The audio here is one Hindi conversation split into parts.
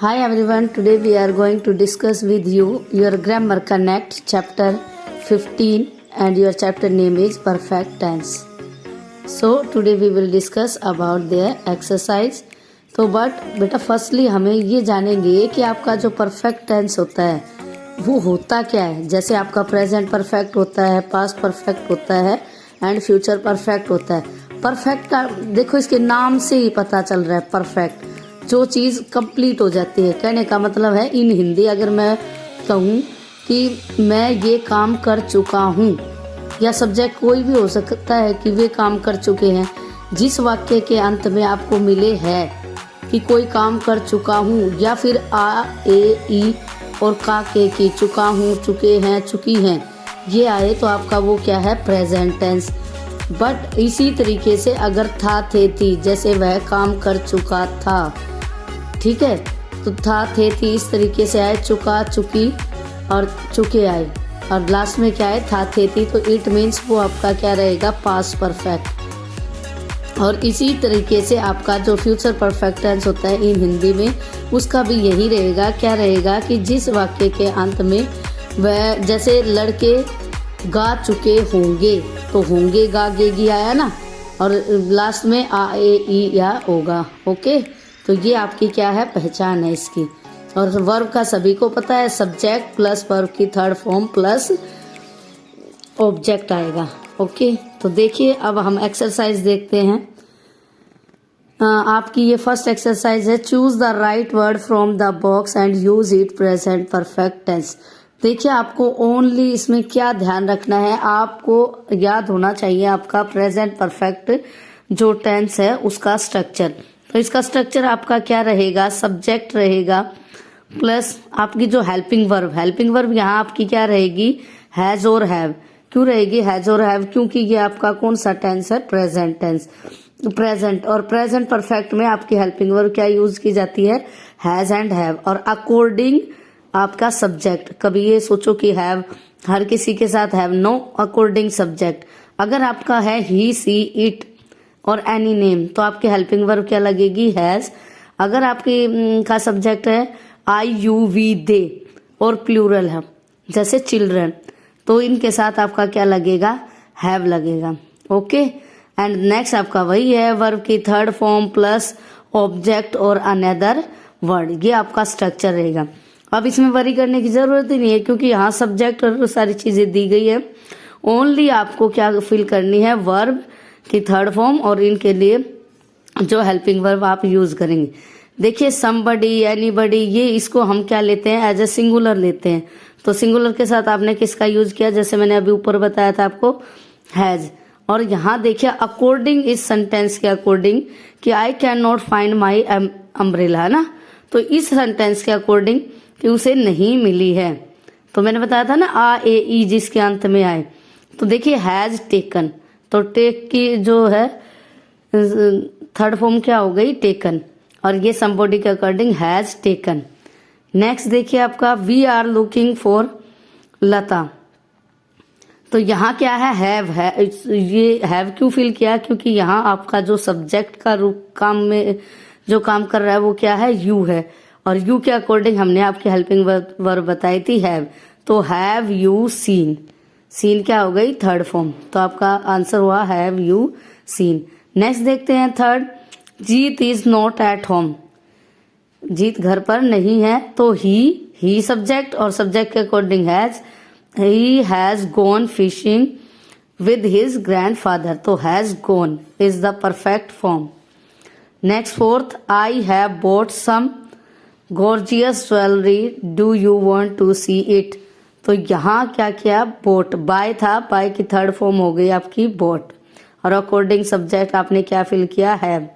Hi everyone, today we are going to discuss with you your Grammar Connect chapter 15 and your chapter name is Perfect Tense. So today we will discuss about the exercise. तो बेटा फर्स्टली हमें ये जानेंगे कि आपका जो परफेक्ट टेंस होता है वो होता क्या है। जैसे आपका प्रेजेंट परफेक्ट होता है, पास्ट परफेक्ट होता है एंड फ्यूचर परफेक्ट होता है। परफेक्ट का देखो इसके नाम से ही पता चल रहा है, परफेक्ट जो चीज़ कंप्लीट हो जाती है। कहने का मतलब है इन हिंदी अगर मैं कहूँ कि मैं ये काम कर चुका हूँ, या सब्जेक्ट कोई भी हो सकता है कि वे काम कर चुके हैं। जिस वाक्य के अंत में आपको मिले है कि कोई काम कर चुका हूँ, या फिर आ ए ई और का के की, चुका हूँ, चुके हैं, चुकी हैं, ये आए तो आपका वो क्या है, प्रेजेंट टेंस। बट इसी तरीके से अगर था थे थी, जैसे वह काम कर चुका था, ठीक है, तो था थे थी इस तरीके से आए, चुका चुकी और चुके आए, और लास्ट में क्या है, था थे थी, तो इट मीन्स वो आपका क्या रहेगा, पास्ट परफेक्ट। और इसी तरीके से आपका जो फ्यूचर परफेक्ट टेंस होता है इन हिंदी में, उसका भी यही रहेगा। क्या रहेगा कि जिस वाक्य के अंत में वह, जैसे लड़के गा चुके होंगे, तो होंगे गा गेगी आया ना, और लास्ट में आ ए ई या होगा। ओके, तो ये आपकी क्या है, पहचान है इसकी। और वर्ब का सभी को पता है, सब्जेक्ट प्लस वर्ब की थर्ड फॉर्म प्लस ऑब्जेक्ट आएगा। ओके, तो देखिए अब हम एक्सरसाइज देखते हैं। आपकी ये फर्स्ट एक्सरसाइज है, choose the right word from the box and use it present perfect tense. देखिए आपको ओनली इसमें क्या ध्यान रखना है, आपको याद होना चाहिए आपका प्रेजेंट परफेक्ट जो टेंस है उसका स्ट्रक्चर। तो इसका स्ट्रक्चर आपका क्या रहेगा, सब्जेक्ट रहेगा प्लस आपकी जो हेल्पिंग वर्ब यहाँ आपकी क्या रहेगी, हैज और हैव। क्यों रहेगी हैज और हैव, क्योंकि ये आपका कौन सा टेंस है, प्रेजेंट टेंस। प्रेजेंट और प्रेजेंट परफेक्ट में आपकी हेल्पिंग वर्ब क्या यूज की जाती है, हैज एंड हैव। और अकॉर्डिंग आपका सब्जेक्ट, कभी ये सोचो कि हैव हर किसी के साथ हैव, नो, अकॉर्डिंग सब्जेक्ट। अगर आपका है ही सी इट और एनी नेम, तो आपकी हेल्पिंग वर्ब क्या लगेगी, हैज। अगर आपकी का सब्जेक्ट है आई यू वी दे और प्लूरल है जैसे चिल्ड्रन, तो इनके साथ आपका क्या लगेगा, हैव लगेगा। ओके, एंड नेक्स्ट आपका वही है, वर्ब की थर्ड फॉर्म प्लस ऑब्जेक्ट और अनदर वर्ड, ये आपका स्ट्रक्चर रहेगा। अब इसमें वरी करने की जरूरत ही नहीं है, क्योंकि यहाँ सब्जेक्ट और सारी चीजें दी गई है। ओनली आपको क्या फिल करनी है, वर्ब की थर्ड फॉर्म और इनके लिए जो हेल्पिंग वर्ब आप यूज करेंगे। देखिए समबडी, एनीबडी, ये इसको हम क्या लेते हैं, एज ए सिंगुलर लेते हैं। तो सिंगुलर के साथ आपने किसका यूज किया, जैसे मैंने अभी ऊपर बताया था आपको, हैज। और यहाँ देखिए अकॉर्डिंग इस सेंटेंस के अकॉर्डिंग कि I can not find my umbrella, है ना, तो इस सेंटेंस के अकॉर्डिंग कि उसे नहीं मिली है। तो मैंने बताया था ना आ ए ई जिसके अंत में आए, तो देखिए हैज टेकन, तो टेक की जो है थर्ड फॉर्म क्या हो गई, टेकन, और ये समबॉडी के अकॉर्डिंग हैज टेकन। नेक्स्ट देखिए आपका वी आर लुकिंग फॉर लता, तो यहाँ क्या है, हैव है। ये हैव क्यों फिल किया, क्योंकि यहाँ आपका जो सब्जेक्ट का रूप काम में जो काम कर रहा है वो क्या है, यू है, और यू के अकॉर्डिंग हमने आपकी हेल्पिंग वर्ब बताई थी हैव, तो हैव यू सीन, सीन क्या हो गई, थर्ड फॉर्म, तो आपका आंसर हुआ हैव यू सीन। नेक्स्ट देखते हैं third, Jeet is not at home, Jeet घर पर नहीं है, तो ही सब्जेक्ट और सब्जेक्ट के according has, he has gone fishing with his grandfather, तो has gone is the perfect form. Next fourth, I have bought some gorgeous jewelry, do you want to see it, तो यहाँ क्या किया, bought, buy था, buy की थर्ड फॉर्म हो गई आपकी bought, और अकॉर्डिंग सब्जेक्ट आपने क्या फिल किया, have.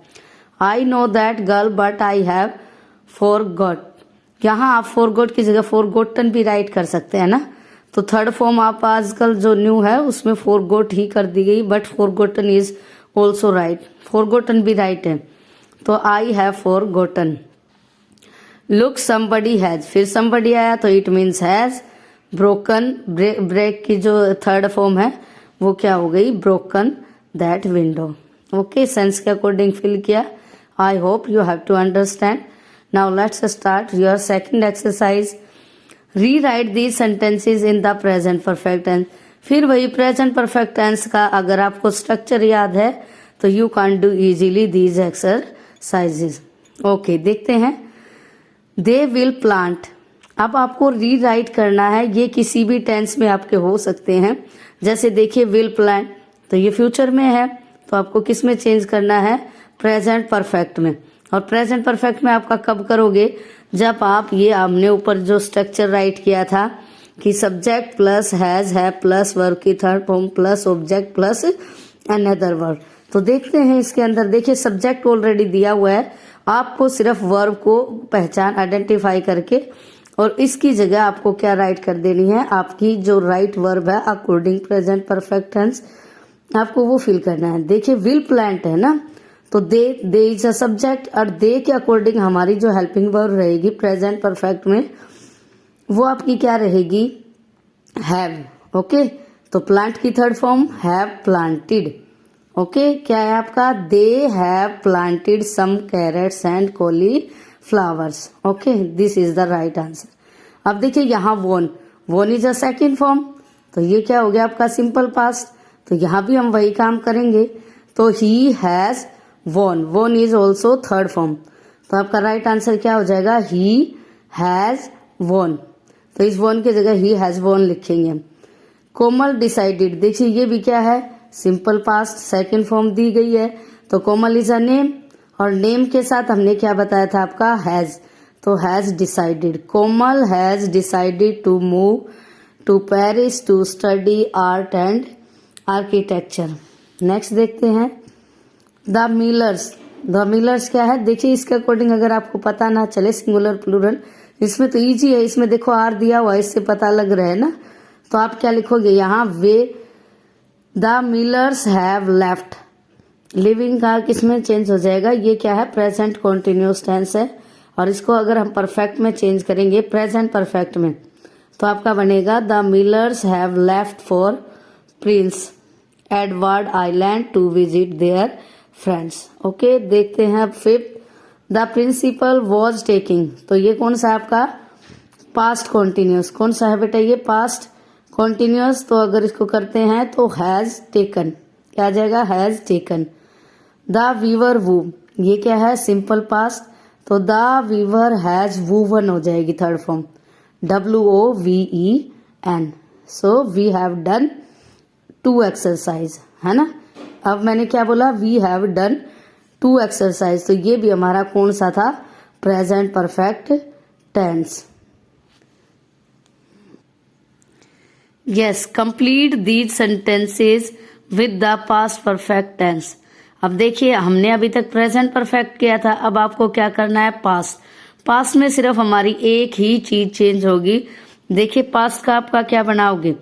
I know that girl but I have forgot, यहाँ आप forgot की जगह forgotten भी राइट कर सकते हैं ना, तो थर्ड फॉर्म आप आजकल जो न्यू है उसमें फॉरगॉट ही कर दी गई, but forgotten is also right, forgotten भी राइट है, तो I have forgotten. Look somebody has, फिर समबडी आया तो it means has broken, break की जो थर्ड फॉर्म है वो क्या हो गई, broken that window. Okay, sense के अकॉर्डिंग फिल किया। I hope you have to understand. Now let's start your second exercise. Rewrite these sentences in the present perfect tense. फिर वही प्रेजेंट परफेक्ट टेंस का अगर आपको स्ट्रक्चर याद है तो you can do easily these exercises. Okay, देखते हैं। They will plant. अब आपको रीराइट करना है, ये किसी भी टेंस में आपके हो सकते हैं। जैसे देखिए विल प्लांट, तो ये फ्यूचर में है, तो आपको किस में चेंज करना है, प्रेजेंट परफेक्ट में। और प्रेजेंट परफेक्ट में आपका कब करोगे, जब आप ये हमने ऊपर जो स्ट्रक्चर राइट किया था कि सब्जेक्ट प्लस हैज है प्लस वर्ब की third form plus object plus another verb. तो देखते हैं इसके अंदर, देखिए सब्जेक्ट ऑलरेडी दिया हुआ है, आपको सिर्फ वर्ब को पहचान आइडेंटिफाई करके और इसकी जगह आपको क्या राइट कर देनी है, आपकी जो राइट वर्ब है अकॉर्डिंग प्रेजेंट परफेक्ट टेंस आपको वो फिल करना है। देखिए विल प्लांट है ना, तो दे इज अ सब्जेक्ट और दे के अकॉर्डिंग हमारी जो हेल्पिंग वर्ब रहेगी प्रेजेंट परफेक्ट में वो आपकी क्या रहेगी, हैव। ओके, तो प्लांट की third form have planted. Okay, क्या है आपका, they have planted some carrots and cauliflowers. Okay, this is the right answer. अब देखिए यहाँ वोन इज अ सेकेंड फॉर्म, तो ये क्या हो गया आपका सिंपल पास्ट, तो यहाँ भी हम वही काम करेंगे। तो ही हैज वोन इज ऑल्सो थर्ड फॉर्म, तो आपका राइट आंसर क्या हो जाएगा, ही हैज वोन। तो इस वोन की जगह ही हैज वोन लिखेंगे। कोमल डिसाइडेड, देखिए ये भी क्या है, सिंपल पास्ट सेकंड फॉर्म दी गई है, तो कोमल इज अ नेम और नेम के साथ हमने क्या बताया था आपका, हैज, तो has decided. Komal has decided to move to Paris to study art and architecture. Next देखते हैं द मिलर्स क्या है, देखिए इसके अकॉर्डिंग अगर आपको पता ना चले सिंगुलर प्लूरल, इसमें तो इजी है, इसमें देखो आर दिया हुआ है, इससे पता लग रहा है ना, तो आप क्या लिखोगे यहाँ, way the Millers have left. Living का किसमें चेंज हो जाएगा, ये क्या है, प्रेजेंट कॉन्टिन्यूस टेंस है, और इसको अगर हम परफेक्ट में चेंज करेंगे प्रेजेंट परफेक्ट में, तो आपका बनेगा the Millers have left for Prince Edward Island to visit their friends. Okay, देखते हैं fifth, the principal was taking, तो ये कौन सा आपका पास्ट कॉन्टिन्यूस, कौन सा है बेटा, ये पास्ट कॉन्टिन्यूस, तो अगर इसको करते हैं तो हैज टेकन, क्या आ जाएगा, has taken. The weaver wove, ये क्या है, सिंपल पास्ट, तो द वीवर हैज वूवन हो जाएगी third form, WOVEN। So we have done 2 exercise, है ना। अब मैंने क्या बोला, वी हैव डन 2 एक्सरसाइज, तो ये भी हमारा कौन सा था, present perfect tense. Yes, complete these sentences with the past perfect tense. अब देखिए हमने अभी तक प्रेजेंट परफेक्ट किया था, अब आपको क्या करना है, पास्ट में सिर्फ हमारी एक ही चीज चेंज होगी। देखिए पास्ट का आपका क्या बनाओगे,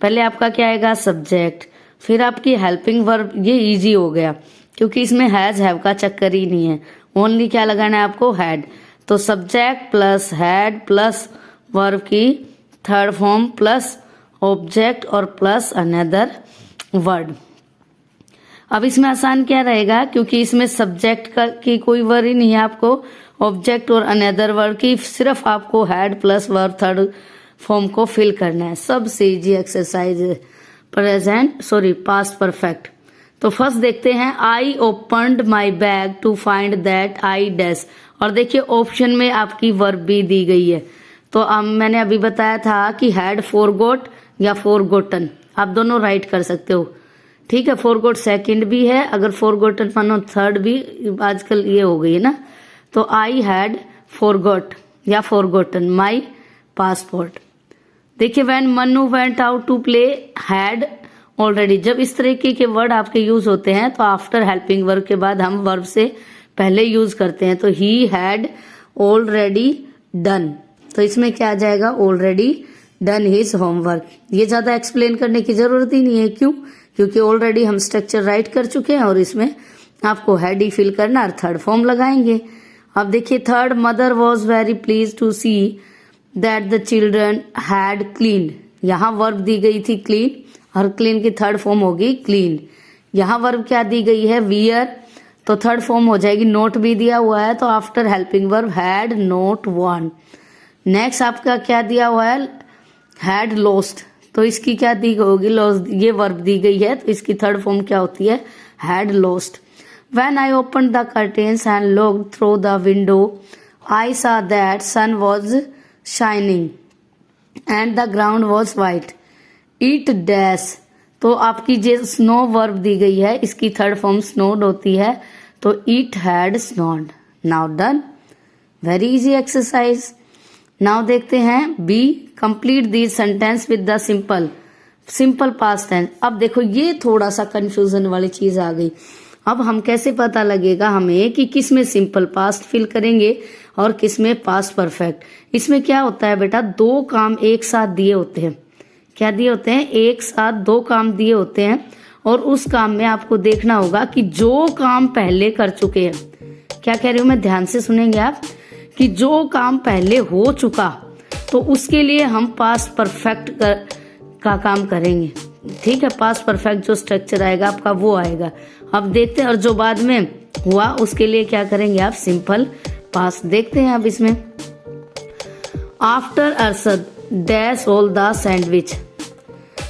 पहले आपका क्या आएगा, सब्जेक्ट, फिर आपकी हेल्पिंग वर्ब, ये इजी हो गया क्योंकि इसमें हैज हैव का चक्कर ही नहीं है, ओनली क्या लगाना है आपको, हैड। तो subject plus had plus verb की थर्ड फॉर्म प्लस ऑब्जेक्ट और प्लस अनदर वर्ड। अब इसमें आसान क्या रहेगा, क्योंकि इसमें सब्जेक्ट की कोई वर्ड ही नहीं है, आपको ऑब्जेक्ट और अनदर वर्ड की सिर्फ आपको had plus verb third form को फिल करना है। सबसे इजी एक्सरसाइज पास्ट परफेक्ट। तो फर्स्ट देखते हैं, I opened my bag to find that I dash, और देखिए ऑप्शन में आपकी वर्ब भी दी गई है, तो मैंने अभी बताया था कि हैड फॉरगॉट या फॉरगॉटन, आप दोनों राइट कर सकते हो, ठीक है। फॉरगॉट सेकंड भी है, अगर फॉरगॉटन मानो थर्ड भी, आजकल ये हो गई है ना। तो आई हैड फॉरगॉट या फॉरगॉटन माई पासपोर्ट। देखिए when Manu went out to play, had already. जब इस तरीके के वर्ड आपके यूज होते हैं तो आफ्टर हेल्पिंग वर्ब के बाद हम वर्ब से पहले यूज करते हैं, तो ही हैड ऑलरेडी डन, तो इसमें क्या आ जाएगा, ऑलरेडी डन हिज होमवर्क। ये ज्यादा एक्सप्लेन करने की जरूरत ही नहीं है, क्यों, क्योंकि ऑलरेडी हम स्ट्रक्चर राइट कर चुके हैं और इसमें आपको हैड ही फिल करना और थर्ड फॉर्म लगाएंगे। अब देखिए third, mother was very please to see that the children had clean. यहाँ वर्ब दी गई थी क्लीन, और क्लीन की थर्ड फॉर्म होगी क्लीन। यहाँ वर्ब क्या दी गई है, वियर, तो थर्ड फॉर्म हो जाएगी, नोट भी दिया हुआ है तो after helping verb had not won. Next आपका क्या दिया हुआ है, हैड लॉस्ट, तो इसकी क्या दी होगी, लॉस्ट, ये वर्ब दी गई है तो इसकी थर्ड फॉर्म क्या होती है, had lost. When I open the curtains and looked through the window I saw that sun was shining and the ground was white. It dash, तो आपकी जो स्नो वर्ब दी गई है इसकी थर्ड फॉर्म स्नोड होती है तो it had snowed. Now done, very easy exercise. Now देखते हैं B, complete this sentence with the simple past tense. अब देखो ये थोड़ा सा कंफ्यूजन वाली चीज आ गई। अब हम कैसे पता लगेगा हमें कि किस में सिंपल पास्ट फिल करेंगे और किस में पास्ट परफेक्ट। इसमें क्या होता है बेटा, दो काम एक साथ दिए होते हैं। क्या दिए होते हैं, एक साथ दो काम दिए होते हैं और उस काम में आपको देखना होगा कि जो काम पहले कर चुके हैं, क्या कह रही हूं मैं, ध्यान से सुनेंगे आप, कि जो काम पहले हो चुका तो उसके लिए हम पास्ट परफेक्ट का काम करेंगे। ठीक है, पास्ट परफेक्ट जो स्ट्रक्चर आएगा आपका वो आएगा। अब देखते हैं, और जो बाद में हुआ उसके लिए क्या करेंगे आप, सिंपल पास्ट। देखते हैं अब इसमें, after Arshad dash all the sandwich.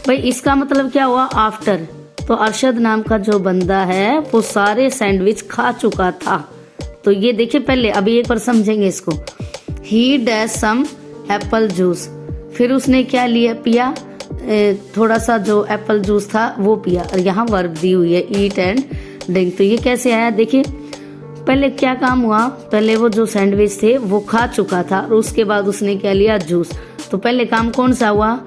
भाई इसका मतलब क्या हुआ, आफ्टर, तो अरशद नाम का जो बंदा है वो सारे सैंडविच खा चुका था। तो ये देखिए पहले, अभी एक बार समझेंगे इसको। He dash some apple juice, फिर उसने क्या लिया, पिया, थोड़ा सा जो एप्पल जूस था वो पिया, और यहाँ वर्ब दी हुई है ईट एंड ड्रिंक। तो ये कैसे आया, देखिए पहले क्या काम हुआ, पहले वो जो सैंडविच थे वो खा चुका था और उसके बाद उसने क्या लिया, जूस। तो पहले काम कौन सा हुआ,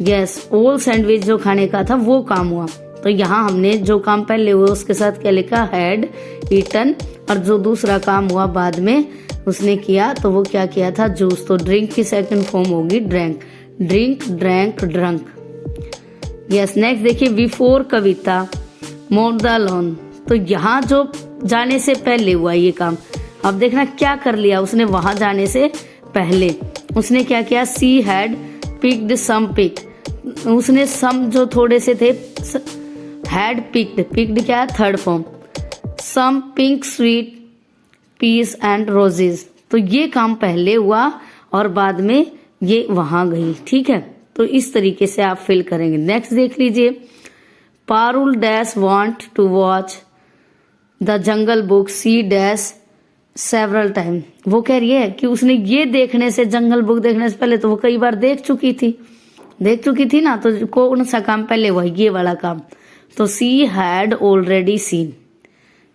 यस, ओल सैंडविच जो खाने का था वो काम हुआ। तो यहाँ हमने जो काम पहले हुआ उसके साथ क्या लिखा, हैड ईटन, और जो दूसरा काम हुआ बाद में उसने किया तो वो क्या किया था, जूस। तो ड्रिंक की सेकंड फॉर्म होगी drank, drink, drank, drunk. Yes, next देखिए, before Kavita mow the lawn, तो यहाँ जो जाने से पहले हुआ ये काम। अब देखना क्या कर लिया उसने, वहां जाने से पहले उसने क्या किया, she had picked some pick, उसने सम जो थोड़े से थे, हैड पिक्ड, पिक्ड क्या है, third form, some pink sweet peas and roses. तो ये काम पहले हुआ और बाद में ये वहां गई। ठीक है, तो इस तरीके से आप फिल करेंगे। नेक्स्ट देख लीजिए, Parul dash want to watch the jungle book she dash several time. वो कह रही है कि उसने ये देखने से, जंगल बुक देखने से पहले तो वो कई बार देख चुकी थी ना, तो कौन सा काम पहले हुआ, ये वाला काम। तो सी हैड ऑलरेडी सीन,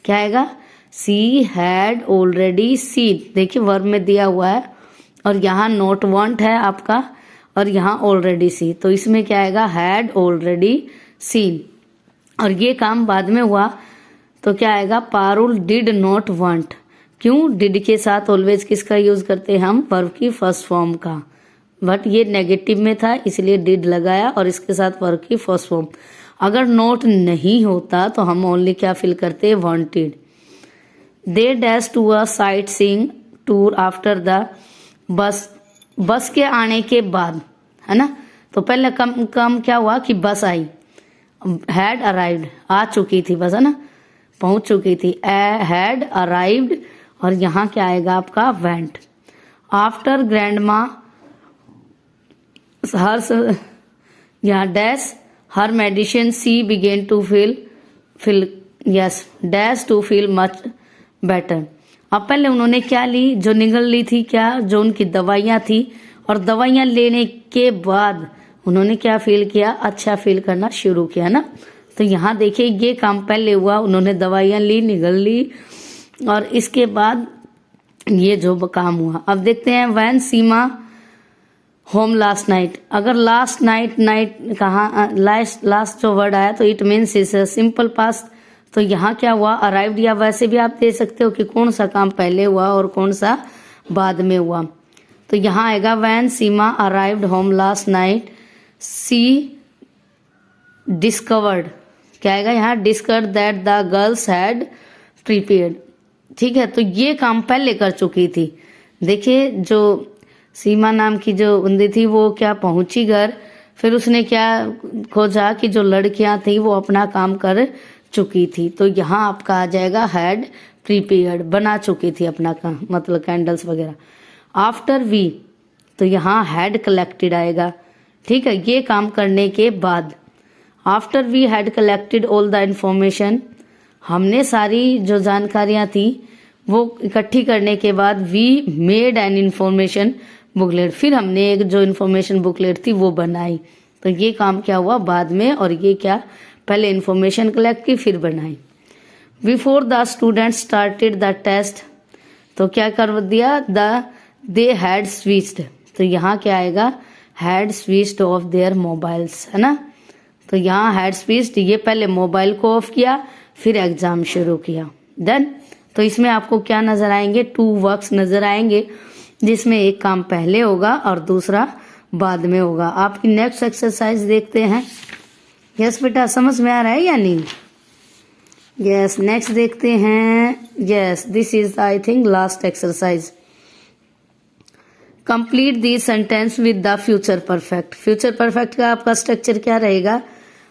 क्या आएगा, सी हैड ऑलरेडी सीन। देखिए वर्ब में दिया हुआ है और यहाँ नोट वांट है आपका और यहाँ ऑलरेडी सी, तो इसमें क्या आएगा, हैड ऑलरेडी सीन। और ये काम बाद में हुआ तो क्या आएगा, पारुल डिड नॉट वांट। क्यों, डिड के साथ ऑलवेज किसका यूज करते हैं हम, वर्ब की फर्स्ट फॉर्म का, बट ये नेगेटिव में था इसलिए डिड लगाया और इसके साथ वर्ब की फर्स्ट फॉर्म। अगर नोट नहीं होता तो हम ओनली क्या फिल करते, wanted. They dash to a sightseeing tour after the bus के आने के बाद, है ना। तो पहले कम क्या हुआ कि बस आई, हैड अराइव्ड, आ चुकी थी बस, है ना, पहुंच चुकी थी, हैड अराइव्ड। और यहाँ क्या आएगा आपका, वेंट। आफ्टर ग्रैंडमा हर, यहाँ dash her medicine she began to feel yes dash to feel much better. अब पहले उन्होंने क्या ली, जो निगल ली थी, क्या, जो उनकी दवाइयाँ थी, और दवाइयाँ लेने के बाद उन्होंने क्या फील किया, अच्छा फील करना शुरू किया ना। तो यहाँ देखिए ये काम पहले हुआ, उन्होंने दवाइयाँ ली, निगल ली, और इसके बाद ये जो काम हुआ। अब देखते हैं, वैन सीमा होम लास्ट नाइट। अगर लास्ट नाइट कहाँ, लास्ट जो वर्ड आया तो it means is simple past. तो यहाँ क्या हुआ, अराइव्ड, या वैसे भी आप दे सकते हो कि कौन सा काम पहले हुआ और कौन सा बाद में हुआ। तो यहाँ आएगा, वैन सीमा अराइव्ड होम लास्ट नाइट सी डिस्कवर्ड, क्या आएगा यहाँ, discovered that the girls had prepared. ठीक है, तो ये काम पहले कर चुकी थी। देखिए जो सीमा नाम की जो बंदी थी वो क्या पहुंची घर, फिर उसने क्या खोजा कि जो लड़कियां थी वो अपना काम कर चुकी थी, तो यहाँ आपका आ जाएगा हैड प्रीपेयर्ड, बना चुकी थी अपना का मतलब कैंडल्स वगैरह। आफ्टर वी, तो यहाँ हैड कलेक्टेड आएगा, ठीक है, ये काम करने के बाद। After we had collected all the information, हमने सारी जो जानकारियाँ थी वो इकट्ठी करने के बाद we made an information booklet, फिर हमने एक जो इन्फॉर्मेशन बुकलेट थी वो बनाई। तो ये काम क्या हुआ बाद में, और ये क्या पहले इन्फॉर्मेशन कलेक्ट की फिर बनाई। Before the student started the test, तो क्या कर दिया, दे हैड स्विच्ड, तो यहाँ क्या आएगा, had switched of their mobiles, है ना। तो यहाँ हैड स्विच्ड, ये पहले मोबाइल को ऑफ किया फिर एग्जाम शुरू किया। डन। तो इसमें आपको क्या नजर आएंगे, 2 वर्क्स नजर आएंगे, जिसमें एक काम पहले होगा और दूसरा बाद में होगा। आपकी नेक्स्ट एक्सरसाइज देखते हैं। यस बेटा, समझ में आ रहा है या नहीं? यस, नेक्स्ट देखते हैं। Yes, this is I think last exercise. Complete the sentence with the future perfect. Future perfect का आपका स्ट्रक्चर क्या रहेगा,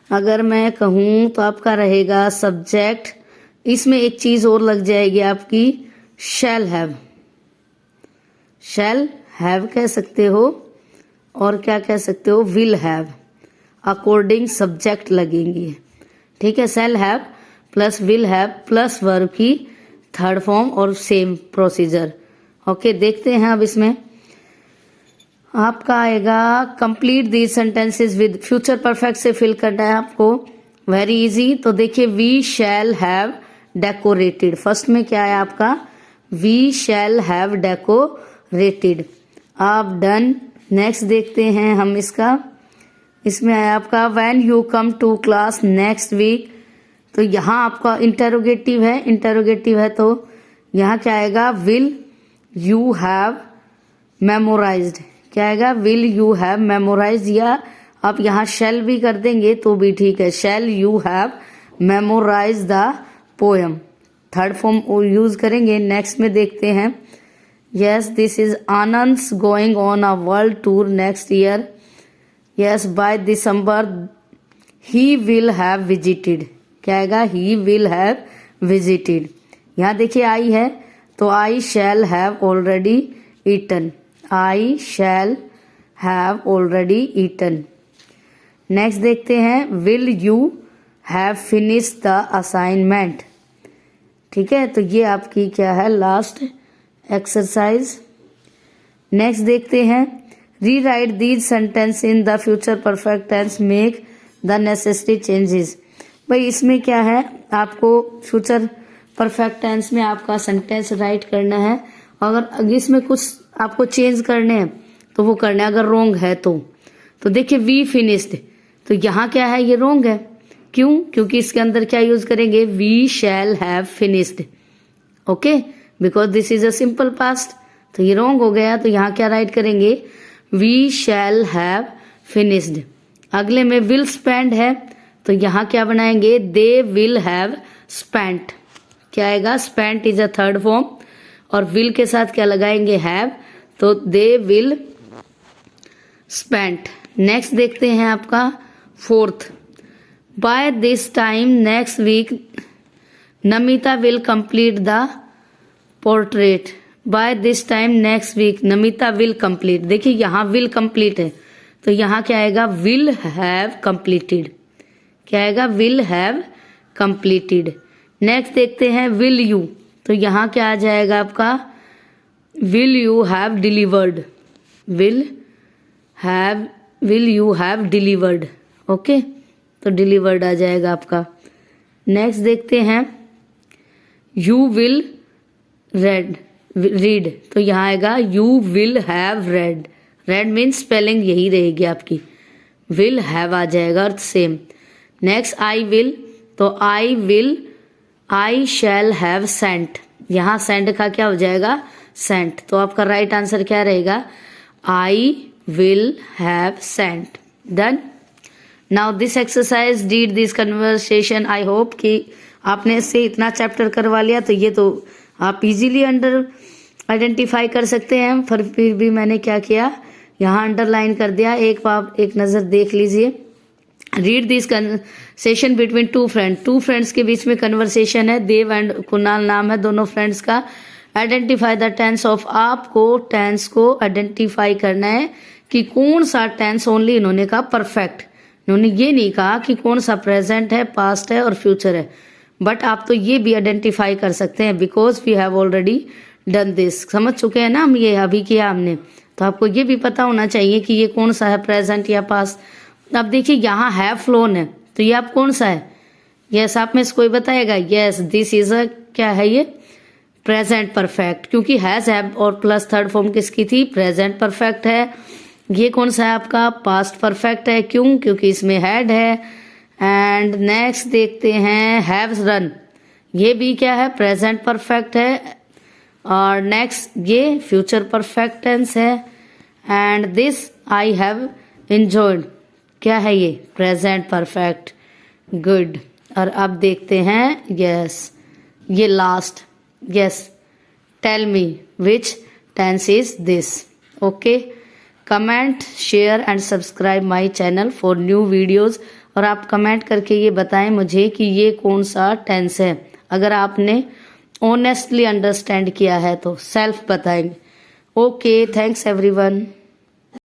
अगर मैं कहूं तो आपका रहेगा सब्जेक्ट, इसमें एक चीज और लग जाएगी आपकी, शैल हैव। शैल हैव कह सकते हो, और क्या कह सकते हो, विल हैव, अकॉर्डिंग सब्जेक्ट लगेंगी, ठीक है। Shall have plus will have plus verb की थर्ड फॉर्म और सेम प्रोसीजर। ओके, देखते हैं अब इसमें आपका आएगा complete these sentences with future perfect से फिल करना है आपको, वेरी इजी। तो देखिए, we shall have decorated, first में क्या है आपका, वी शैल हैव डेकोरेटेड, आप डन। नेक्स्ट देखते हैं हम इसका, इसमें है आपका when you come to class next week, तो यहाँ आपका इंटरोगेटिव है, इंटरोगेटिव है तो यहाँ क्या आएगा, विल यू हैव मेमोराइज्ड, क्या आएगा, विल यू हैव मेमोराइज्ड, या आप यहाँ शैल भी कर देंगे तो भी ठीक है, shall you have memorize the poem, third form use करेंगे। नेक्स्ट में देखते हैं, yes this is Anand's going on a world tour next year, yes by December he will have visited, क्या आएगा, ही विल हैव विजिटेड। यहाँ देखिए आई है तो I shall have already eaten, I shall have already eaten. Next देखते हैं, will you have finished the assignment, ठीक है। तो ये आपकी क्या है, लास्ट एक्सरसाइज। नेक्स्ट देखते हैं, rewrite these sentence in the future perfect tense, make the necessary changes. भाई इसमें क्या है, आपको फ्यूचर परफेक्ट टेंस में आपका सेंटेंस राइट करना है, अगर इसमें कुछ आपको चेंज करने हैं तो वो करना है, अगर रॉन्ग है तो देखिए वी फिनिश्ड, तो यहाँ क्या है, ये रॉन्ग है, क्यों, क्योंकि इसके अंदर क्या यूज करेंगे, we shall have finished, okay, because this is a simple past, तो ये रॉन्ग हो गया, तो यहाँ क्या राइट करेंगे, वी शैल हैव फिनिश्ड। अगले में विल स्पेंड है, तो यहाँ क्या बनाएंगे, दे विल हैव स्पेंट, क्या आएगा, spent is a third form, और विल के साथ क्या लगाएंगे, हैव, तो दे विल स्पेंट। नेक्स्ट देखते हैं आपका fourth, by this time next week Namita will complete the portrait, by this time next week Namita will complete, देखिए यहाँ विल कंप्लीट है तो यहाँ क्या आएगा, विल हैव कंप्लीटेड, क्या आएगा, विल हैव कंप्लीटेड। नेक्स्ट देखते हैं विल यू, तो यहाँ क्या आ जाएगा आपका, will you have delivered, will you have delivered, okay, तो डिलीवर्ड आ जाएगा आपका। नेक्स्ट देखते हैं, यू विल रीड, तो यहाँ आएगा you will have read, red means spelling यही रहेगी आपकी, विल हैव आ जाएगा और सेम। नेक्स्ट आई विल, तो आई शैल हैव सेंट, यहाँ सेंट का क्या हो जाएगा, सेंट, तो आपका राइट आंसर क्या रहेगा, I will have sent. Done. Now this exercise did this conversation, I hope कि आपने इससे इतना चैप्टर करवा लिया तो ये तो आप इजीली आइडेंटिफाई कर सकते हैं, फिर भी मैंने क्या किया, यहाँ अंडरलाइन कर दिया, एक नज़र देख लीजिए। Read this conversation between two friends के बीच में कन्वर्सेशन है। देव एंड कुणाल नाम है दोनों फ्रेंड्स का। आइडेंटिफाई द टेंस ऑफ, आपको टेंस को आइडेंटिफाई करना है कि कौन सा टेंस, ओनली इन्होंने कहा परफेक्ट, इन्होंने ये नहीं कहा कि कौन सा प्रेजेंट है, पास्ट है और फ्यूचर है, बट आप तो ये भी आइडेंटिफाई कर सकते हैं because we have already done this. समझ चुके हैं ना हम, ये अभी किया हमने, तो आपको ये भी पता होना चाहिए कि ये कौन सा है, प्रेजेंट या पास्ट। अब देखिए यहाँ हैव फ्लोन है, तो ये आप कौन सा है? यस, आप में से कोई बताएगा? यस, दिस इज अ, क्या है ये? प्रेजेंट परफेक्ट, क्योंकि हैज हैव और प्लस थर्ड फॉर्म किसकी थी? प्रेजेंट परफेक्ट है। ये कौन सा है आपका? पास्ट परफेक्ट है। क्यों? क्योंकि इसमें हैड है। एंड नेक्स्ट देखते हैं हैव्स रन, ये भी क्या है? प्रेजेंट परफेक्ट है। और नेक्स्ट ये फ्यूचर परफेक्ट टेंस है। And this I have enjoyed, क्या है ये? Present perfect. गुड। और अब देखते हैं यस, ये last, yes, tell me which tense is this. Okay, comment, share and subscribe my channel for new videos. और आप कमेंट करके ये बताएं मुझे कि ये कौन सा टेंस है। अगर आपने ऑनेस्टली अंडरस्टैंड किया है तो सेल्फ बताएंगे। Okay, thanks everyone.